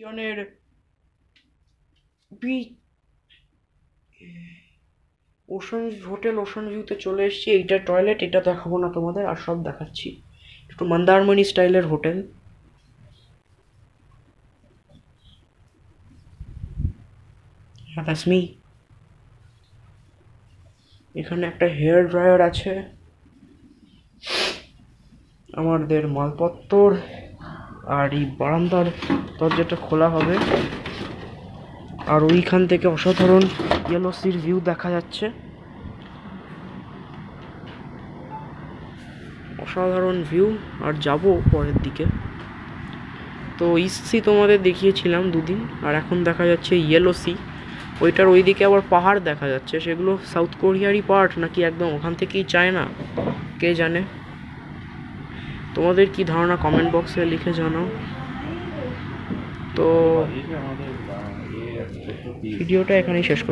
জনের beach ocean hotel ocean ভিউতে চলে এসেছি। এইটা টয়লেট, এটা দেখাবো না তোমাদের, আর সব দেখাচ্ছি। একটু মন্দারমণি স্টাইলের হোটেল। হ্যাঁ, দ্যাটস মি। এখানে একটা হেয়ার ড্রায়ার আছে, আমাদের মালপত্র, আর এই বারান্দার দরজাটা খোলা হবে, আর ওইখান থেকে অসাধারণ ইয়েলো সির ভিউ দেখা যাচ্ছে। অসাধারণ ভিউ। আর যাব পরের দিকে। তো ইস্ট সি তোমাদের দেখিয়েছিলাম দুদিন, আর এখন দেখা যাচ্ছে ইয়েলো সি। ওইটার ওইদিকে আবার পাহাড় দেখা যাচ্ছে, সেগুলো সাউথ কোরিয়ারই পার্ট নাকি একদম ওখান থেকেই চায়না, কে জানে। তোমাদের কি ধারণা কমেন্ট বক্সে লিখে জানাও। তো ভিডিওটা এখানেই শেষ করছি।